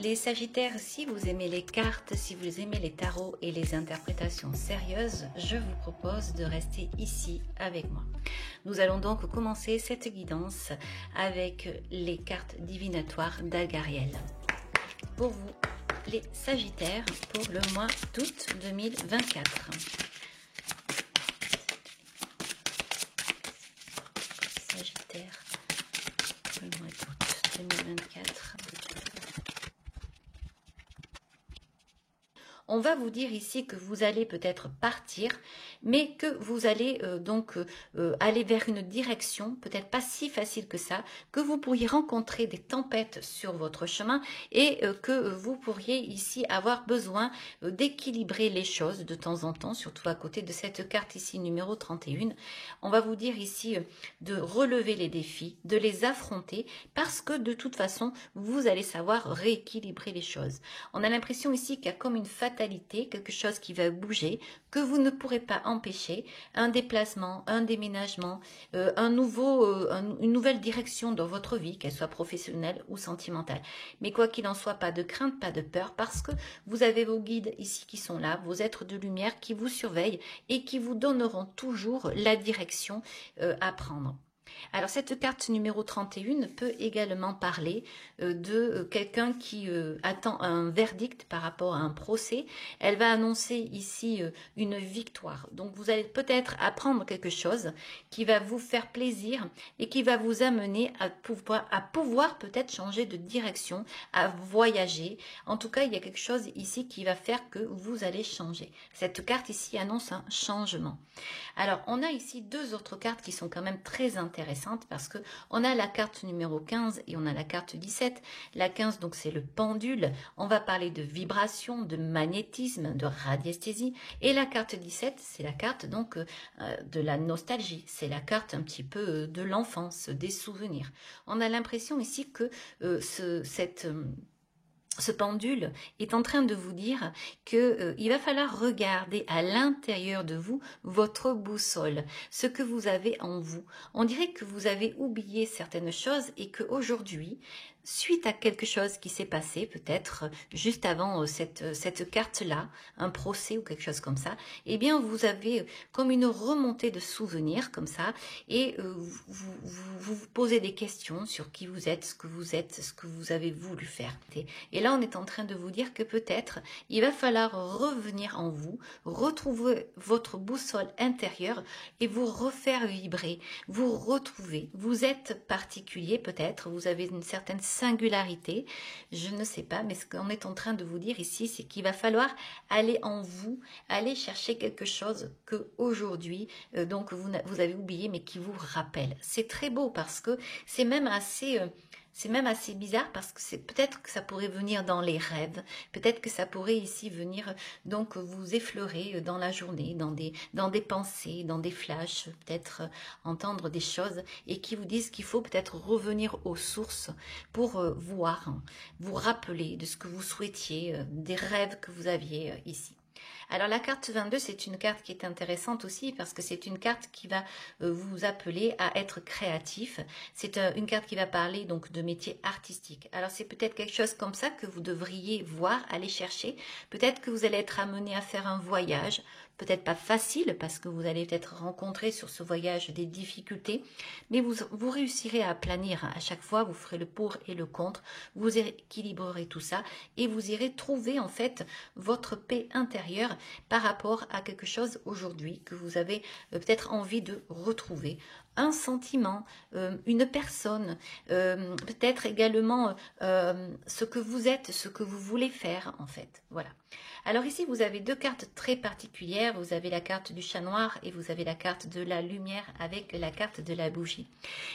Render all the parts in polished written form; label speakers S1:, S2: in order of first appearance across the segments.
S1: Les Sagittaires, si vous aimez les cartes, si vous aimez les tarots et les interprétations sérieuses, je vous propose de rester ici avec moi. Nous allons donc commencer cette guidance avec les cartes divinatoires d'Algariel. Pour vous, les Sagittaires, pour le mois d'août 2024. Sagittaire, le mois d'août 2024. On va vous dire ici que vous allez peut-être partir, mais que vous allez aller vers une direction, peut-être pas si facile que ça, que vous pourriez rencontrer des tempêtes sur votre chemin et que vous pourriez ici avoir besoin d'équilibrer les choses de temps en temps, surtout à côté de cette carte ici numéro 31. On va vous dire ici de relever les défis, de les affronter, parce que de toute façon, vous allez savoir rééquilibrer les choses. On a l'impression ici qu'il y a comme une fatalité, quelque chose qui va bouger, que vous ne pourrez pas empêcher, un déplacement, un déménagement, une nouvelle direction dans votre vie, qu'elle soit professionnelle ou sentimentale. Mais quoi qu'il en soit, pas de crainte, pas de peur, parce que vous avez vos guides ici qui sont là, vos êtres de lumière qui vous surveillent et qui vous donneront toujours la direction à prendre. Alors cette carte numéro 31 peut également parler de quelqu'un qui attend un verdict par rapport à un procès. Elle va annoncer ici une victoire. Donc vous allez peut-être apprendre quelque chose qui va vous faire plaisir et qui va vous amener à pouvoir peut-être changer de direction, à voyager. En tout cas, il y a quelque chose ici qui va faire que vous allez changer. Cette carte ici annonce un changement. Alors on a ici deux autres cartes qui sont quand même très intéressantes parce que on a la carte numéro 15 et on a la carte 17. La 15, donc c'est le pendule. On va parler de vibration, de magnétisme, de radiesthésie. Et la carte 17, c'est la carte donc de la nostalgie. C'est la carte un petit peu de l'enfance, des souvenirs. On a l'impression ici que ce pendule est en train de vous dire qu'il va falloir regarder à l'intérieur de vous votre boussole, ce que vous avez en vous. On dirait que vous avez oublié certaines choses et qu'aujourd'hui, suite à quelque chose qui s'est passé, peut-être juste avant cette carte-là, un procès ou quelque chose comme ça, eh bien vous avez comme une remontée de souvenirs comme ça et vous posez des questions sur qui vous êtes, ce que vous avez voulu faire. Et là, on est en train de vous dire que peut-être il va falloir revenir en vous, retrouver votre boussole intérieure et vous refaire vibrer, vous retrouver. Vous êtes particulier peut-être, vous avez une certaine singularité, je ne sais pas, mais ce qu'on est en train de vous dire ici, c'est qu'il va falloir aller en vous, aller chercher quelque chose que aujourd'hui, donc vous avez oublié, mais qui vous rappelle. C'est très beau parce que c'est même assez bizarre parce que c'est peut-être que ça pourrait venir dans les rêves, peut-être que ça pourrait ici venir donc vous effleurer dans la journée, dans des pensées, dans des flashs, peut-être entendre des choses et qui vous disent qu'il faut peut-être revenir aux sources pour voir, vous rappeler de ce que vous souhaitiez, des rêves que vous aviez ici. Alors la carte 22, c'est une carte qui est intéressante aussi parce que c'est une carte qui va vous appeler à être créatif. C'est une carte qui va parler donc de métier artistique. Alors c'est peut-être quelque chose comme ça que vous devriez voir, aller chercher. Peut-être que vous allez être amené à faire un voyage, peut-être pas facile parce que vous allez peut-être rencontrer sur ce voyage des difficultés, mais vous réussirez à planir à chaque fois, vous ferez le pour et le contre, vous équilibrerez tout ça et vous irez trouver en fait votre paix intérieure par rapport à quelque chose aujourd'hui que vous avez peut-être envie de retrouver. Un sentiment, une personne, peut-être également ce que vous êtes, ce que vous voulez faire en fait. Voilà. Alors ici, vous avez deux cartes très particulières. Vous avez la carte du chat noir et vous avez la carte de la lumière avec la carte de la bougie.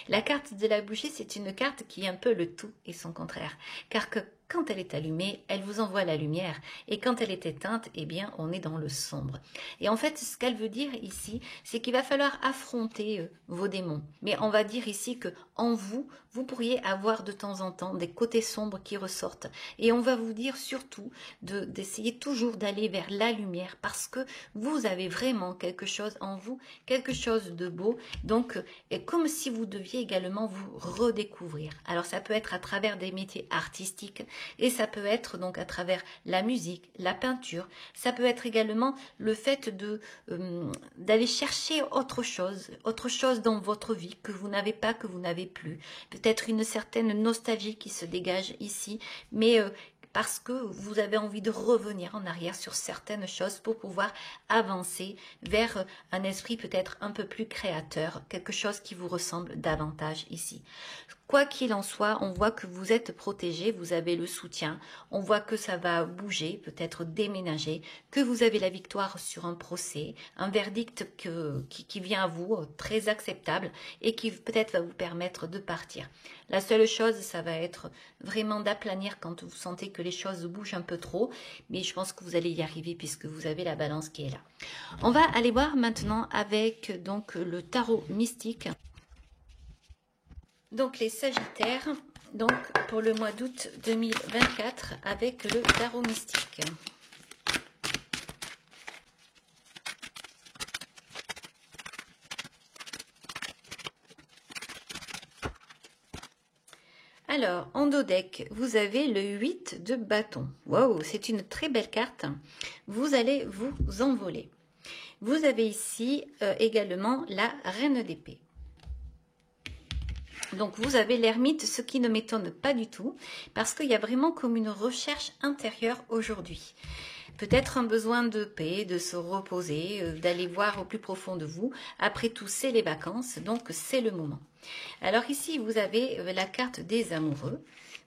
S1: La carte de la bougie, c'est une carte qui est un peu le tout et son contraire. Car que quand elle est allumée, elle vous envoie la lumière. Et quand elle est éteinte, eh bien, on est dans le sombre. Et en fait, ce qu'elle veut dire ici, c'est qu'il va falloir affronter vos démons. Mais on va dire ici que en vous, vous pourriez avoir de temps en temps des côtés sombres qui ressortent. Et on va vous dire surtout d'essayer essayez toujours d'aller vers la lumière parce que vous avez vraiment quelque chose en vous, quelque chose de beau. Donc, et comme si vous deviez également vous redécouvrir. Alors, ça peut être à travers des métiers artistiques et ça peut être donc à travers la musique, la peinture. Ça peut être également le fait de d'aller chercher autre chose dans votre vie que vous n'avez pas, que vous n'avez plus. Peut-être une certaine nostalgie qui se dégage ici, mais parce que vous avez envie de revenir en arrière sur certaines choses pour pouvoir avancer vers un esprit peut-être un peu plus créateur, quelque chose qui vous ressemble davantage ici. Quoi qu'il en soit, on voit que vous êtes protégé, vous avez le soutien, on voit que ça va bouger, peut-être déménager, que vous avez la victoire sur un procès, un verdict qui vient à vous, très acceptable, et qui peut-être va vous permettre de partir. La seule chose, ça va être vraiment d'aplanir quand vous sentez que les choses bougent un peu trop, mais je pense que vous allez y arriver puisque vous avez la balance qui est là. On va aller voir maintenant avec donc le tarot mystique. Donc les Sagittaires, donc pour le mois d'août 2024 avec le tarot mystique. Alors, en dos deck, vous avez le 8 de bâton. Waouh, c'est une très belle carte. Vous allez vous envoler. Vous avez ici également la reine d'épée. Donc, vous avez l'ermite, ce qui ne m'étonne pas du tout, parce qu'il y a vraiment comme une recherche intérieure aujourd'hui. Peut-être un besoin de paix, de se reposer, d'aller voir au plus profond de vous. Après tout, c'est les vacances, donc c'est le moment. Alors ici, vous avez la carte des amoureux.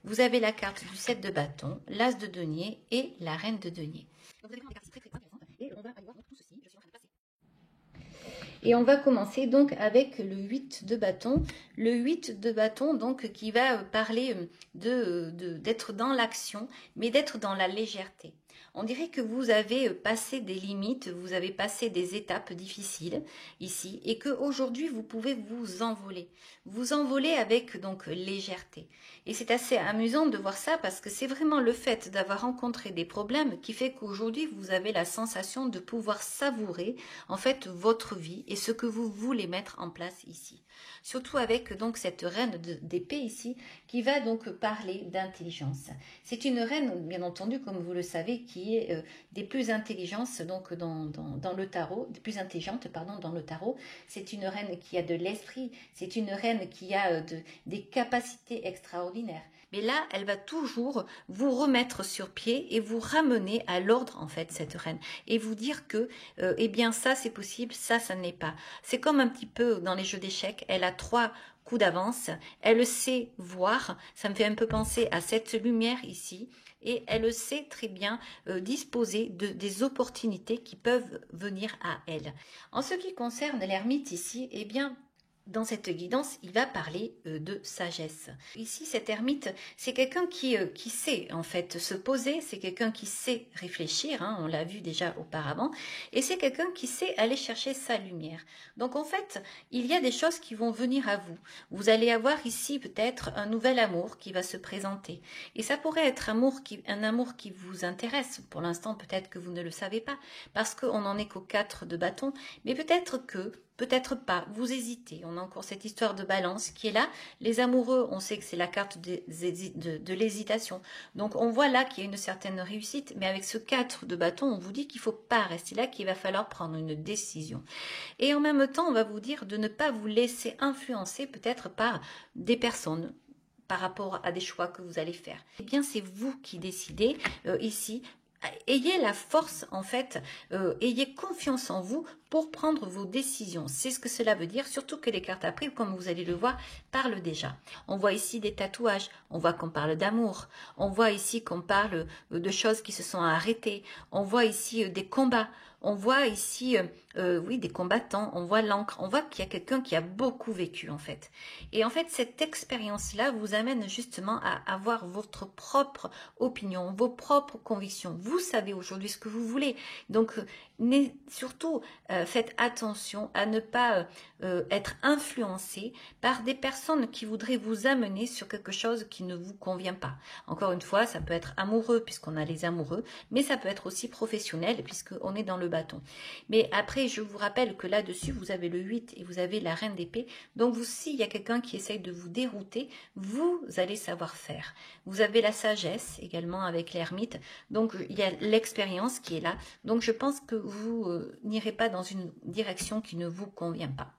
S1: Vous avez la carte du 7 de bâton, l'as de denier et la reine de denier. Donc, vous avez une carte très intéressantes et on va aller voir tout ceci. Je suis en train de passer. Et on va commencer donc avec le 8 de bâton. Le 8 de bâton donc qui va parler d'être dans l'action, mais d'être dans la légèreté. On dirait que vous avez passé des limites, vous avez passé des étapes difficiles ici et qu'aujourd'hui vous pouvez vous envoler. Vous envoler avec donc légèreté. Et c'est assez amusant de voir ça parce que c'est vraiment le fait d'avoir rencontré des problèmes qui fait qu'aujourd'hui vous avez la sensation de pouvoir savourer en fait votre vie et ce que vous voulez mettre en place ici. Surtout avec donc cette reine d'épée ici qui va donc parler d'intelligence. C'est une reine bien entendu comme vous le savez qui est des plus intelligentes donc dans le tarot, des plus intelligentes pardon dans le tarot. C'est une reine qui a de l'esprit, c'est une reine qui a des capacités extraordinaires. Mais là, elle va toujours vous remettre sur pied et vous ramener à l'ordre, en fait, cette reine. Et vous dire que, eh bien, ça, c'est possible, ça ne l'est pas. C'est comme un petit peu dans les jeux d'échecs. Elle a 3 coups d'avance. Elle sait voir. Ça me fait un peu penser à cette lumière ici. Et elle sait très bien disposer des opportunités qui peuvent venir à elle. En ce qui concerne l'ermite ici, eh bien, dans cette guidance, il va parler de sagesse. Ici, cet ermite, c'est quelqu'un qui sait en fait se poser, c'est quelqu'un qui sait réfléchir, hein, on l'a vu déjà auparavant, et c'est quelqu'un qui sait aller chercher sa lumière. Donc en fait, il y a des choses qui vont venir à vous. Vous allez avoir ici peut-être un nouvel amour qui va se présenter. Et ça pourrait être un amour qui vous intéresse. Pour l'instant, peut-être que vous ne le savez pas, parce qu'on n'en est qu'au 4 de bâton, mais peut-être pas, vous hésitez. On a encore cette histoire de balance qui est là. Les amoureux, on sait que c'est la carte de l'hésitation. Donc on voit là qu'il y a une certaine réussite, mais avec ce 4 de bâton, on vous dit qu'il ne faut pas rester là, qu'il va falloir prendre une décision. Et en même temps, on va vous dire de ne pas vous laisser influencer peut-être par des personnes, par rapport à des choix que vous allez faire. Eh bien, c'est vous qui décidez ici. Ayez la force, en fait, ayez confiance en vous pour prendre vos décisions. C'est ce que cela veut dire, surtout que les cartes après, comme vous allez le voir, parlent déjà. On voit ici des tatouages, on voit qu'on parle d'amour, on voit ici qu'on parle de choses qui se sont arrêtées, on voit ici des combats, on voit ici, oui, des combattants, on voit l'encre, on voit qu'il y a quelqu'un qui a beaucoup vécu en fait. Et en fait, cette expérience-là vous amène justement à avoir votre propre opinion, vos propres convictions. Vous savez aujourd'hui ce que vous voulez. Donc, surtout, faites attention à ne pas être influencé par des personnes qui voudraient vous amener sur quelque chose qui ne vous convient pas. Encore une fois, ça peut être amoureux puisqu'on a les amoureux, mais ça peut être aussi professionnel puisqu'on est dans le bâton. Mais après, je vous rappelle que là-dessus, vous avez le 8 et vous avez la reine d'épée. Donc, s'il y a quelqu'un qui essaye de vous dérouter, vous allez savoir faire. Vous avez la sagesse également avec l'ermite. Donc, il y a l'expérience qui est là. Donc, je pense que vous n'irez pas dans une direction qui ne vous convient pas.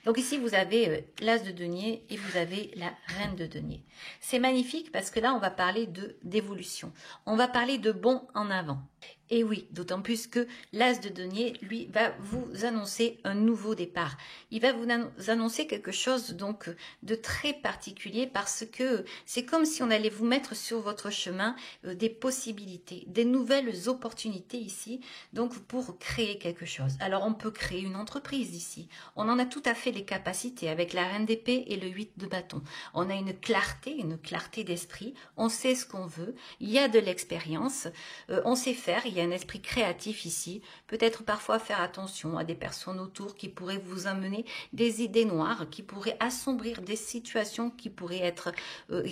S1: Donc ici, vous avez l'as de denier et vous avez la reine de denier. C'est magnifique parce que là, on va parler d'évolution. On va parler de bond en avant. Et oui, d'autant plus que l'as de denier, lui, va vous annoncer un nouveau départ. Il va vous annoncer quelque chose donc de très particulier parce que c'est comme si on allait vous mettre sur votre chemin des possibilités, des nouvelles opportunités ici, donc pour créer quelque chose. Alors on peut créer une entreprise ici. On en a tout à fait les capacités avec la reine d'épée et le 8 de bâton. On a une clarté d'esprit. On sait ce qu'on veut. Il y a de l'expérience. On sait faire. Il y a un esprit créatif ici, peut-être parfois faire attention à des personnes autour qui pourraient vous amener des idées noires, qui pourraient assombrir des situations qui pourraient être,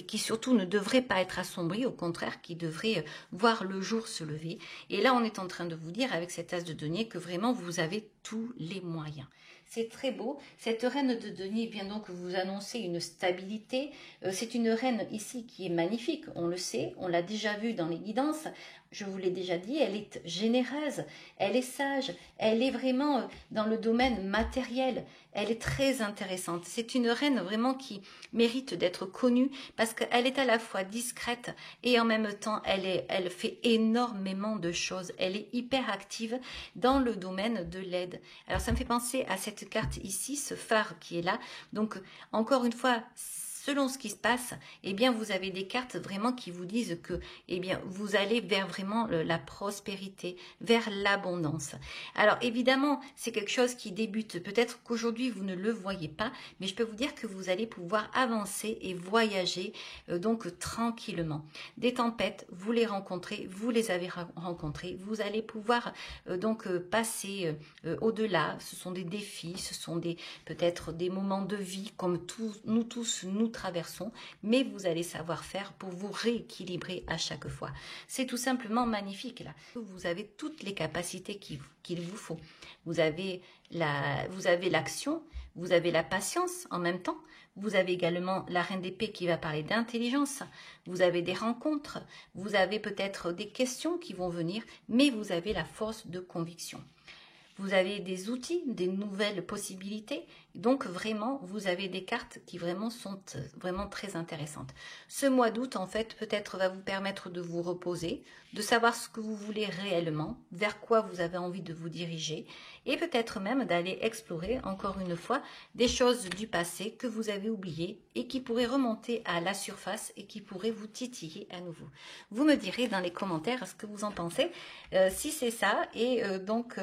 S1: qui surtout ne devraient pas être assombries, au contraire, qui devraient voir le jour se lever. Et là, on est en train de vous dire avec cet as de denier que vraiment vous avez tous les moyens. C'est très beau. Cette reine de denier vient donc vous annoncer une stabilité. C'est une reine ici qui est magnifique, on le sait, on l'a déjà vu dans les guidances. Je vous l'ai déjà dit, elle est généreuse, elle est sage, elle est vraiment dans le domaine matériel. Elle est très intéressante. C'est une reine vraiment qui mérite d'être connue parce qu'elle est à la fois discrète et en même temps, elle fait énormément de choses. Elle est hyper active dans le domaine de l'aide. Alors, ça me fait penser à cette carte ici, ce phare qui est là. Donc, encore une fois, selon ce qui se passe, eh bien, vous avez des cartes vraiment qui vous disent que, eh bien, vous allez vers vraiment la prospérité, vers l'abondance. Alors, évidemment, c'est quelque chose qui débute. Peut-être qu'aujourd'hui, vous ne le voyez pas, mais je peux vous dire que vous allez pouvoir avancer et voyager donc tranquillement. Des tempêtes, vous les rencontrez, vous les avez rencontrées. Vous allez pouvoir donc passer au-delà. Ce sont des défis, ce sont peut-être des moments de vie comme nous tous, nous traversons, mais vous allez savoir faire pour vous rééquilibrer à chaque fois. C'est tout simplement magnifique là. Vous avez toutes les capacités qu'il vous faut. Vous avez l'action, vous avez la patience en même temps. Vous avez également la reine d'épée qui va parler d'intelligence. Vous avez des rencontres, vous avez peut-être des questions qui vont venir, mais vous avez la force de conviction. Vous avez des outils, des nouvelles possibilités. Donc vraiment, vous avez des cartes qui vraiment sont vraiment très intéressantes. Ce mois d'août, en fait, peut-être va vous permettre de vous reposer, de savoir ce que vous voulez réellement, vers quoi vous avez envie de vous diriger, et peut-être même d'aller explorer, encore une fois, des choses du passé que vous avez oubliées et qui pourraient remonter à la surface et qui pourraient vous titiller à nouveau. Vous me direz dans les commentaires ce que vous en pensez, si c'est ça, et donc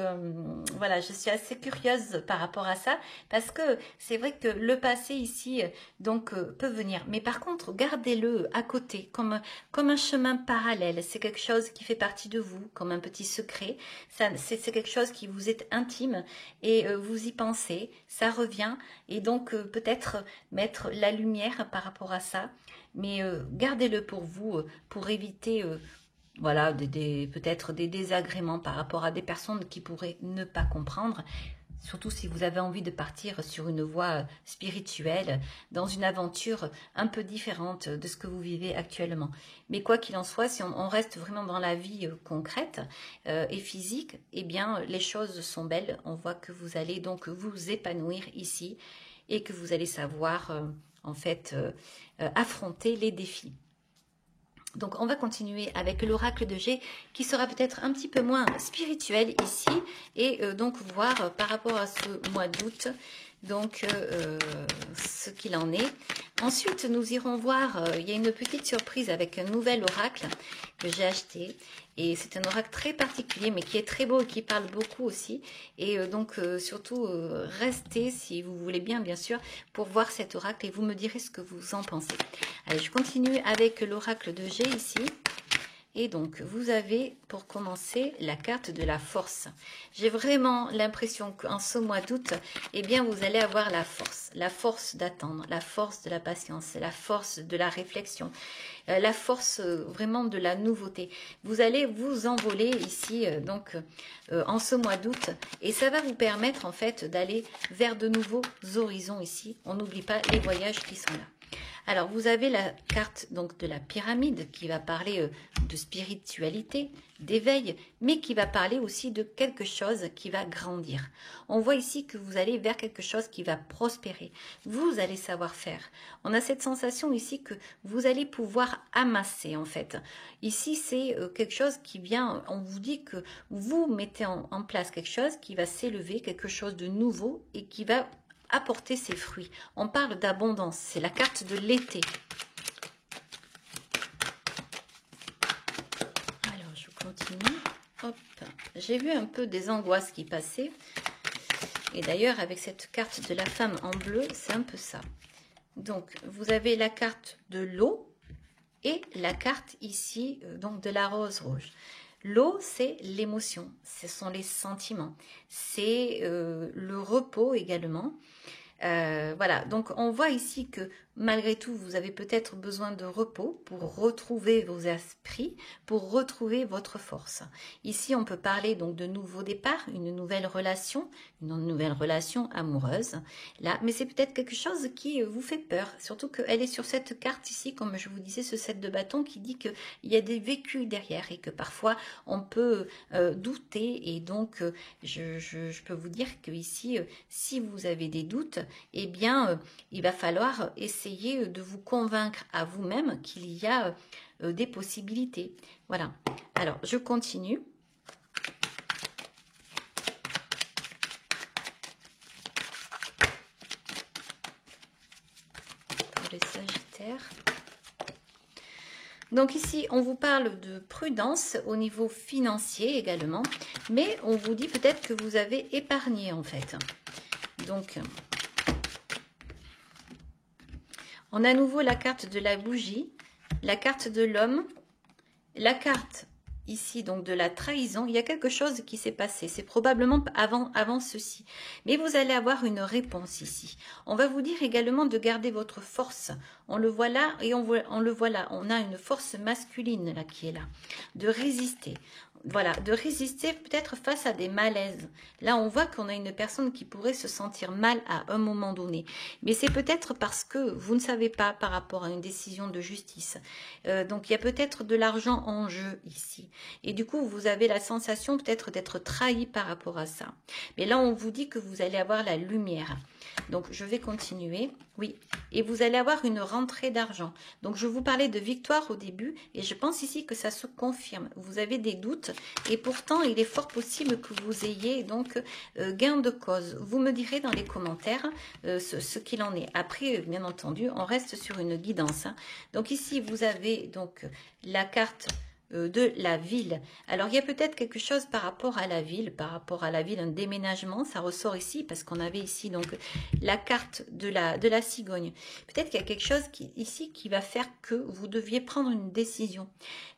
S1: voilà, je suis assez curieuse par rapport à ça, parce que c'est vrai que le passé ici donc peut venir, mais par contre gardez-le à côté comme un chemin parallèle. C'est quelque chose qui fait partie de vous, comme un petit secret. C'est quelque chose qui vous est intime et vous y pensez, ça revient, et donc peut-être mettre la lumière par rapport à ça, mais gardez-le pour vous, pour éviter voilà, peut-être des désagréments par rapport à des personnes qui pourraient ne pas comprendre. Surtout si vous avez envie de partir sur une voie spirituelle, dans une aventure un peu différente de ce que vous vivez actuellement. Mais quoi qu'il en soit, si on reste vraiment dans la vie concrète et physique, eh bien les choses sont belles. On voit que vous allez donc vous épanouir ici et que vous allez savoir en fait affronter les défis. Donc on va continuer avec l'oracle de G qui sera peut-être un petit peu moins spirituel ici et donc voir par rapport à ce mois d'août donc ce qu'il en est. Ensuite nous irons voir, il y a une petite surprise avec un nouvel oracle que j'ai acheté et c'est un oracle très particulier mais qui est très beau et qui parle beaucoup aussi, et donc surtout restez si vous voulez bien sûr pour voir cet oracle et vous me direz ce que vous en pensez. Allez, je continue avec l'oracle de G ici. Et donc, vous avez, pour commencer, la carte de la force. J'ai vraiment l'impression qu'en ce mois d'août, eh bien, vous allez avoir la force d'attendre, la force de la patience, la force de la réflexion, la force vraiment de la nouveauté. Vous allez vous envoler ici, en ce mois d'août, et ça va vous permettre, en fait, d'aller vers de nouveaux horizons ici. On n'oublie pas les voyages qui sont là. Alors, vous avez la carte donc de la pyramide qui va parler de spiritualité, d'éveil, mais qui va parler aussi de quelque chose qui va grandir. On voit ici que vous allez vers quelque chose qui va prospérer. Vous allez savoir faire. On a cette sensation ici que vous allez pouvoir amasser en fait. Ici, c'est quelque chose qui vient, on vous dit que vous mettez en place quelque chose qui va s'élever, quelque chose de nouveau et qui va apporter ses fruits. On parle d'abondance, c'est la carte de l'été. Alors, je continue. Hop, j'ai vu un peu des angoisses qui passaient. Et d'ailleurs, avec cette carte de la femme en bleu, c'est un peu ça. Donc, vous avez la carte de l'eau et la carte ici, donc de la rose rouge. L'eau, c'est l'émotion, ce sont les sentiments, c'est le repos également. Voilà, donc on voit ici que malgré tout, vous avez peut-être besoin de repos pour retrouver vos esprits, pour retrouver votre force. Ici, on peut parler donc de nouveau départ, une nouvelle relation amoureuse. Là, mais c'est peut-être quelque chose qui vous fait peur, surtout qu'elle est sur cette carte ici, comme je vous disais, ce 7 de bâton qui dit qu'il y a des vécus derrière et que parfois on peut douter. Et donc, je peux vous dire que ici, si vous avez des doutes, eh bien, il va falloir essayer de vous convaincre à vous-même qu'il y a des possibilités. Voilà. Alors, je continue. Pour les Sagittaires. Donc ici, on vous parle de prudence au niveau financier également, mais on vous dit peut-être que vous avez épargné en fait. Donc, on a à nouveau la carte de la bougie, la carte de l'homme, la carte ici donc de la trahison. Il y a quelque chose qui s'est passé, c'est probablement avant ceci. Mais vous allez avoir une réponse ici. On va vous dire également de garder votre force. On le voit là et on le voit là. On a une force masculine là qui est là. De résister. Voilà, de résister peut-être face à des malaises. Là, on voit qu'on a une personne qui pourrait se sentir mal à un moment donné. Mais c'est peut-être parce que vous ne savez pas par rapport à une décision de justice. Donc, il y a peut-être de l'argent en jeu ici. Et du coup, vous avez la sensation peut-être d'être trahi par rapport à ça. Mais là, on vous dit que vous allez avoir la lumière. Donc, je vais continuer. Oui, et vous allez avoir une rentrée d'argent. Donc, je vous parlais de victoire au début et je pense ici que ça se confirme. Vous avez des doutes et pourtant, il est fort possible que vous ayez donc gain de cause. Vous me direz dans les commentaires ce qu'il en est. Après, bien entendu, on reste sur une guidance. Hein. Donc, ici, vous avez donc la carte de la ville. Alors, il y a peut-être quelque chose par rapport à la ville, un déménagement, ça ressort ici, parce qu'on avait ici donc la carte de la cigogne. Peut-être qu'il y a quelque chose ici qui va faire que vous deviez prendre une décision.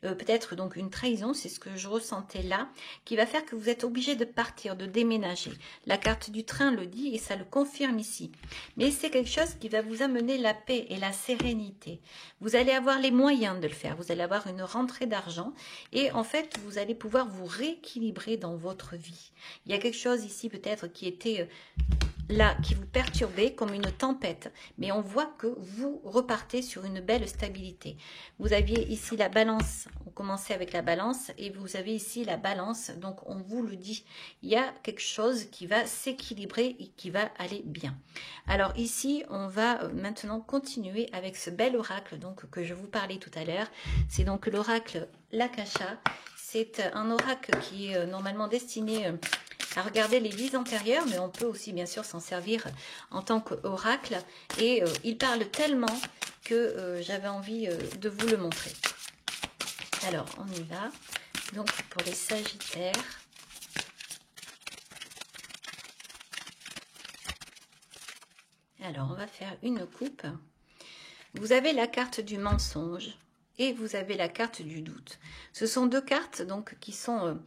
S1: Peut-être donc une trahison, c'est ce que je ressentais là, qui va faire que vous êtes obligé de partir, de déménager. La carte du train le dit et ça le confirme ici. Mais c'est quelque chose qui va vous amener la paix et la sérénité. Vous allez avoir les moyens de le faire, vous allez avoir une rentrée d'argent et en fait, vous allez pouvoir vous rééquilibrer dans votre vie. Il y a quelque chose ici peut-être qui était là, qui vous perturbait comme une tempête. Mais on voit que vous repartez sur une belle stabilité. Vous aviez ici la balance. On commençait avec la balance et vous avez ici la balance. Donc, on vous le dit. Il y a quelque chose qui va s'équilibrer et qui va aller bien. Alors ici, on va maintenant continuer avec ce bel oracle donc, que je vous parlais tout à l'heure. C'est donc l'oracle L'Akasha. C'est un oracle qui est normalement destiné à regarder les vies antérieures, mais on peut aussi bien sûr s'en servir en tant qu'oracle. Et il parle tellement que j'avais envie de vous le montrer. Alors, on y va. Donc, pour les Sagittaires. Alors, on va faire une coupe. Vous avez la carte du mensonge et vous avez la carte du doute. Ce sont deux cartes donc qui sont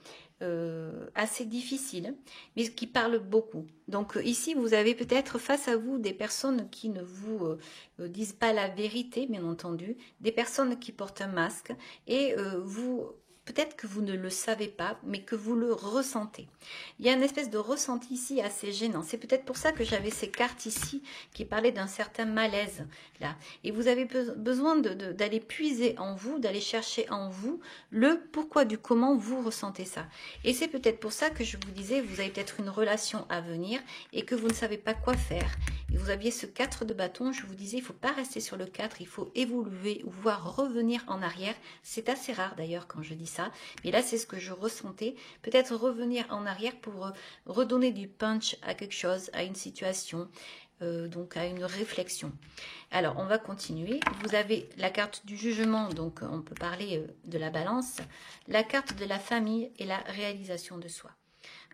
S1: assez difficiles, mais qui parlent beaucoup. Donc ici, vous avez peut-être face à vous des personnes qui ne vous disent pas la vérité, bien entendu, des personnes qui portent un masque, et vous... Peut-être que vous ne le savez pas, mais que vous le ressentez. Il y a une espèce de ressenti ici assez gênant. C'est peut-être pour ça que j'avais ces cartes ici qui parlaient d'un certain malaise là. Et vous avez besoin d'aller puiser en vous, d'aller chercher en vous le pourquoi du comment vous ressentez ça. Et c'est peut-être pour ça que je vous disais, vous avez peut-être une relation à venir et que vous ne savez pas quoi faire. Et vous aviez ce 4 de bâton, je vous disais, il ne faut pas rester sur le 4, il faut évoluer ou voir revenir en arrière. C'est assez rare d'ailleurs quand je dis ça, mais là c'est ce que je ressentais. Peut-être revenir en arrière pour redonner du punch à quelque chose, à une situation, donc à une réflexion. Alors on va continuer. Vous avez la carte du jugement, donc on peut parler de la balance, la carte de la famille et la réalisation de soi.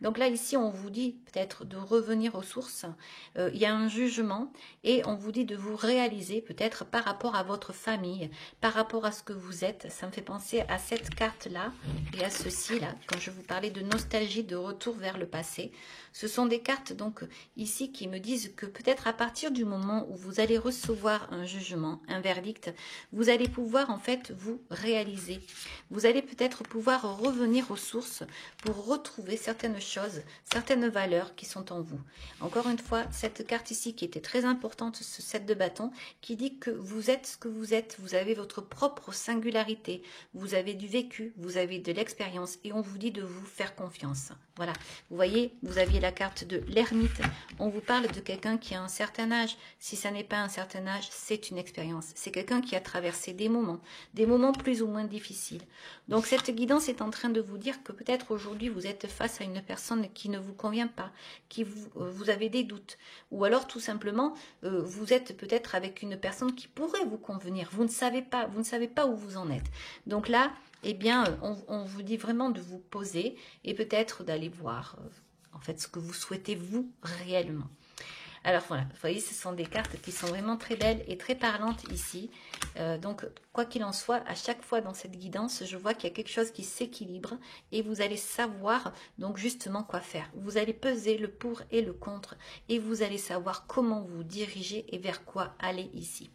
S1: Donc là, ici, on vous dit peut-être de revenir aux sources. Il y a un jugement et on vous dit de vous réaliser peut-être par rapport à votre famille, par rapport à ce que vous êtes. Ça me fait penser à cette carte-là et à ceci-là, quand je vous parlais de nostalgie, de retour vers le passé. Ce sont des cartes donc ici qui me disent que peut-être à partir du moment où vous allez recevoir un jugement, un verdict, vous allez pouvoir en fait vous réaliser. Vous allez peut-être pouvoir revenir aux sources pour retrouver certaines choses, certaines valeurs qui sont en vous. Encore une fois, cette carte ici qui était très importante, ce 7 de bâton, qui dit que vous êtes ce que vous êtes, vous avez votre propre singularité, vous avez du vécu, vous avez de l'expérience et on vous dit de vous faire confiance. Voilà, vous voyez, vous aviez la carte de l'ermite, on vous parle de quelqu'un qui a un certain âge. Si ça n'est pas un certain âge, c'est une expérience. C'est quelqu'un qui a traversé des moments plus ou moins difficiles. Donc cette guidance est en train de vous dire que peut-être aujourd'hui vous êtes face à une personne qui ne vous convient pas, qui vous avez des doutes, ou alors tout simplement vous êtes peut-être avec une personne qui pourrait vous convenir. Vous ne savez pas où vous en êtes. Donc là, eh bien, on vous dit vraiment de vous poser et peut-être d'aller voir en fait ce que vous souhaitez vous réellement. Alors voilà, vous voyez, ce sont des cartes qui sont vraiment très belles et très parlantes ici. Donc, quoi qu'il en soit, à chaque fois dans cette guidance, je vois qu'il y a quelque chose qui s'équilibre et vous allez savoir donc justement quoi faire. Vous allez peser le pour et le contre et vous allez savoir comment vous diriger et vers quoi aller ici.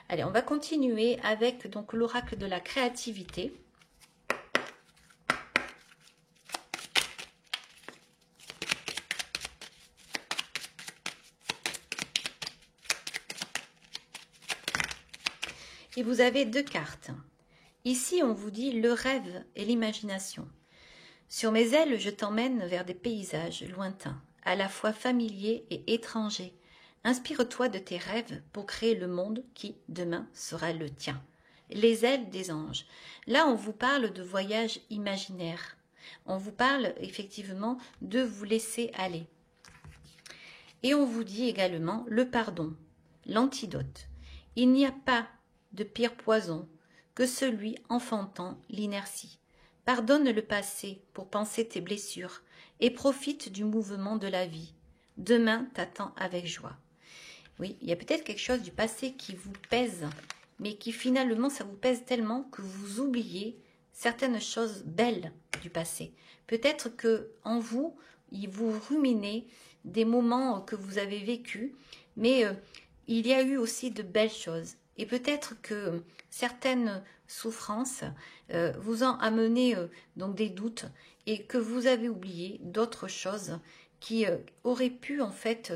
S1: Allez, on va continuer avec donc l'oracle de la créativité. Et vous avez deux cartes. Ici, on vous dit le rêve et l'imagination. Sur mes ailes, je t'emmène vers des paysages lointains, à la fois familiers et étrangers. Inspire-toi de tes rêves pour créer le monde qui, demain, sera le tien. Les ailes des anges. Là, on vous parle de voyage imaginaire. On vous parle effectivement de vous laisser aller. Et on vous dit également le pardon, l'antidote. Il n'y a pas de pire poison que celui enfantant l'inertie. Pardonne le passé pour penser tes blessures et profite du mouvement de la vie. Demain t'attend avec joie. Oui, il y a peut-être quelque chose du passé qui vous pèse, mais qui finalement ça vous pèse tellement que vous oubliez certaines choses belles du passé. Peut-être que en vous, vous ruminez des moments que vous avez vécus, mais il y a eu aussi de belles choses. Et peut-être que certaines souffrances vous ont amené donc des doutes et que vous avez oublié d'autres choses qui auraient pu en fait,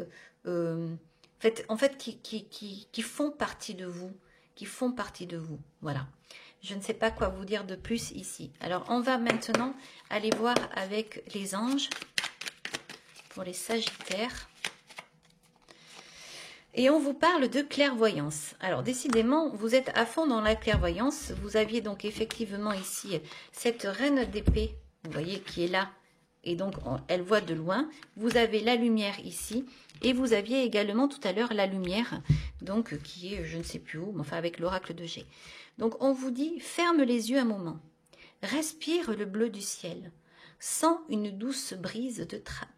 S1: qui font partie de vous, Voilà. Je ne sais pas quoi vous dire de plus ici. Alors, on va maintenant aller voir avec les anges pour les Sagittaires. Et on vous parle de clairvoyance. Alors, décidément, vous êtes à fond dans la clairvoyance. Vous aviez donc effectivement ici cette reine d'épée, vous voyez, qui est là. Et donc, elle voit de loin. Vous avez la lumière ici. Et vous aviez également tout à l'heure la lumière, donc qui est, je ne sais plus où, mais enfin avec l'oracle de G. Donc, on vous dit, ferme les yeux un moment. Respire le bleu du ciel. Sens une douce brise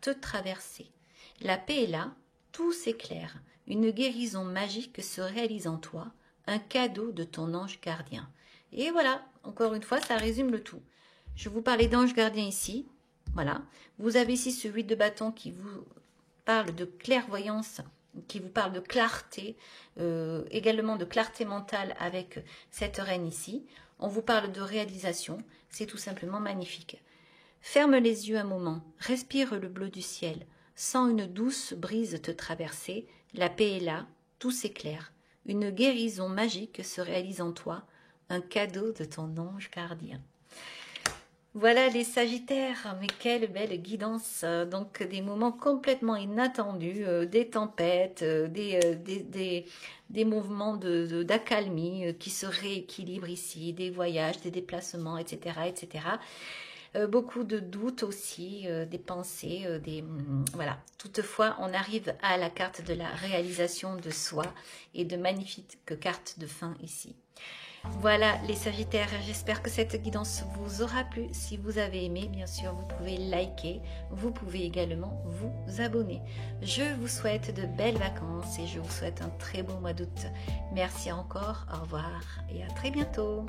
S1: te traverser. La paix est là, tout s'éclaire. Une guérison magique se réalise en toi, un cadeau de ton ange gardien. Et voilà, encore une fois, ça résume le tout. Je vous parlais d'ange gardien ici. Voilà. Vous avez ici ce 8 de bâton qui vous parle de clairvoyance, qui vous parle de clarté, également de clarté mentale avec cette reine ici. On vous parle de réalisation. C'est tout simplement magnifique. Ferme les yeux un moment, respire le bleu du ciel, sens une douce brise te traverser, la paix est là, tout s'éclaire, une guérison magique se réalise en toi, un cadeau de ton ange gardien. Voilà les Sagittaires, mais quelle belle guidance, donc des moments complètement inattendus, des tempêtes, des mouvements d'accalmie qui se rééquilibrent ici, des voyages, des déplacements, etc. etc. Beaucoup de doutes aussi, des pensées, voilà. Toutefois, on arrive à la carte de la réalisation de soi et de magnifiques cartes de fin ici. Voilà les Sagittaires, j'espère que cette guidance vous aura plu. Si vous avez aimé, bien sûr, vous pouvez liker, vous pouvez également vous abonner. Je vous souhaite de belles vacances et je vous souhaite un très beau mois d'août. Merci encore, au revoir et à très bientôt.